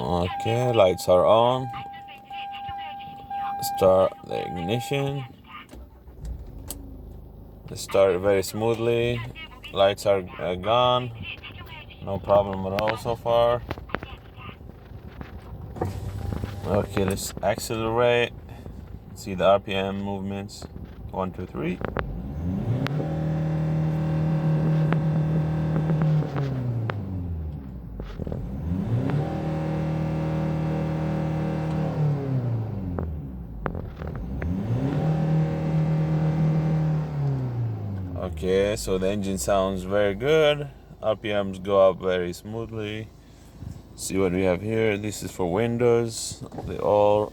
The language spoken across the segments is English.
Okay, lights are on. Start the ignition. It started very smoothly. Lights are gone. No problem at all so far. Okay, let's accelerate. See the RPM movements. 1, 2, 3. Okay, so the engine sounds very good. RPMs go up very smoothly. See what we have here. This is for windows. They all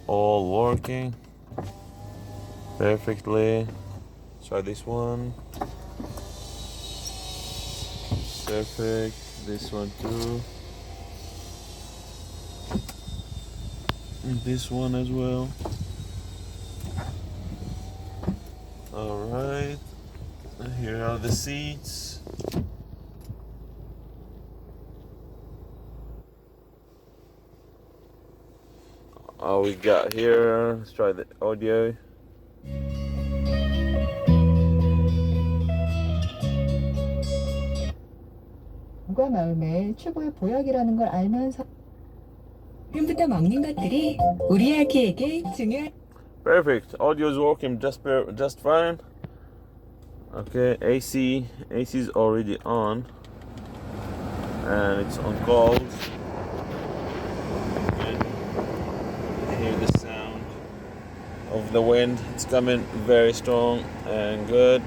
working perfectly. Try this one. Perfect. This one too. And this one as well. All right. Here are the seats. All we got here. Let's try the audio. 과 마음의 최고의 보약이라는 걸 알면서 지금부터 먹는 것들이 우리 아기에게 중요한. Perfect. Audio is working just fine. Okay, AC is already on, and it's on calls. Okay. You hear the sound of the wind. It's coming very strong and good.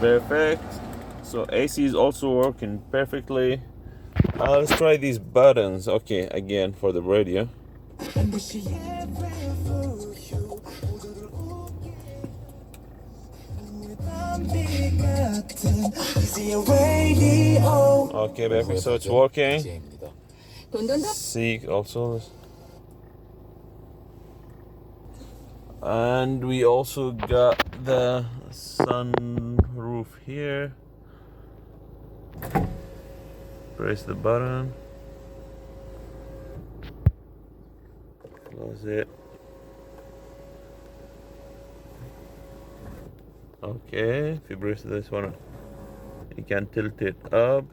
Perfect. So AC is also working perfectly. Let's try these buttons. Okay, again for the radio. Okay, perfect. So it's working. See also. And we also got the sunroof here. Press the button. Close it. Okay, if you press this one, you can tilt it up.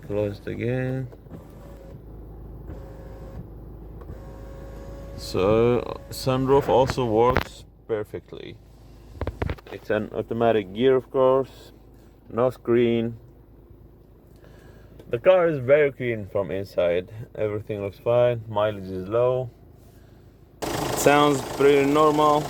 Close it again. So sunroof also works perfectly. It's an automatic gear, of course. No screen. The car is very clean from inside. Everything looks fine. Mileage is low. It sounds pretty normal.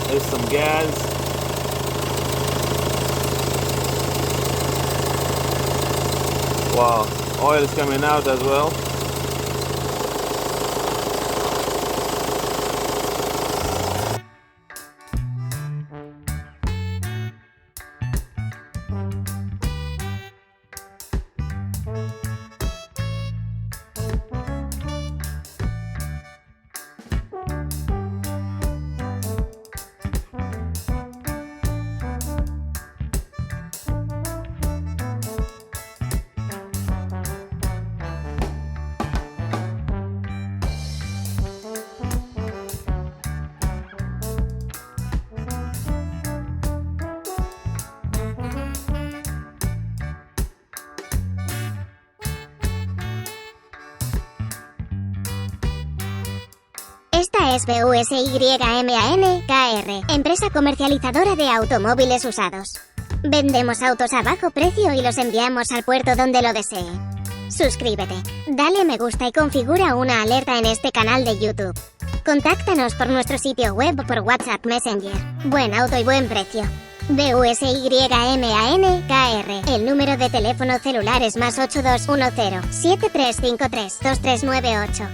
There's some gas. Wow, oil is coming out as well. Esta es busyman.kr, empresa comercializadora de automóviles usados. Vendemos autos a bajo precio y los enviamos al puerto donde lo desee. Suscríbete, dale me gusta y configura una alerta en este canal de YouTube. Contáctanos por nuestro sitio web o por WhatsApp Messenger. Buen auto y buen precio. BUSYMAN.KR. El número de teléfono celular es +8210 7353 2398.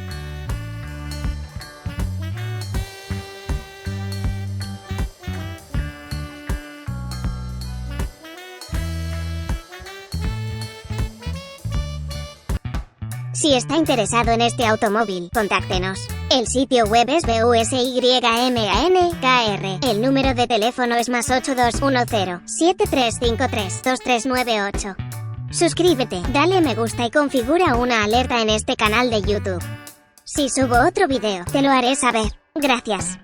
Si está interesado en este automóvil, contáctenos. El sitio web es BUSYMAN.KR. El número de teléfono es +8210 7353 2398. Suscríbete, dale me gusta y configura una alerta en este canal de YouTube. Si subo otro video, te lo haré saber. Gracias.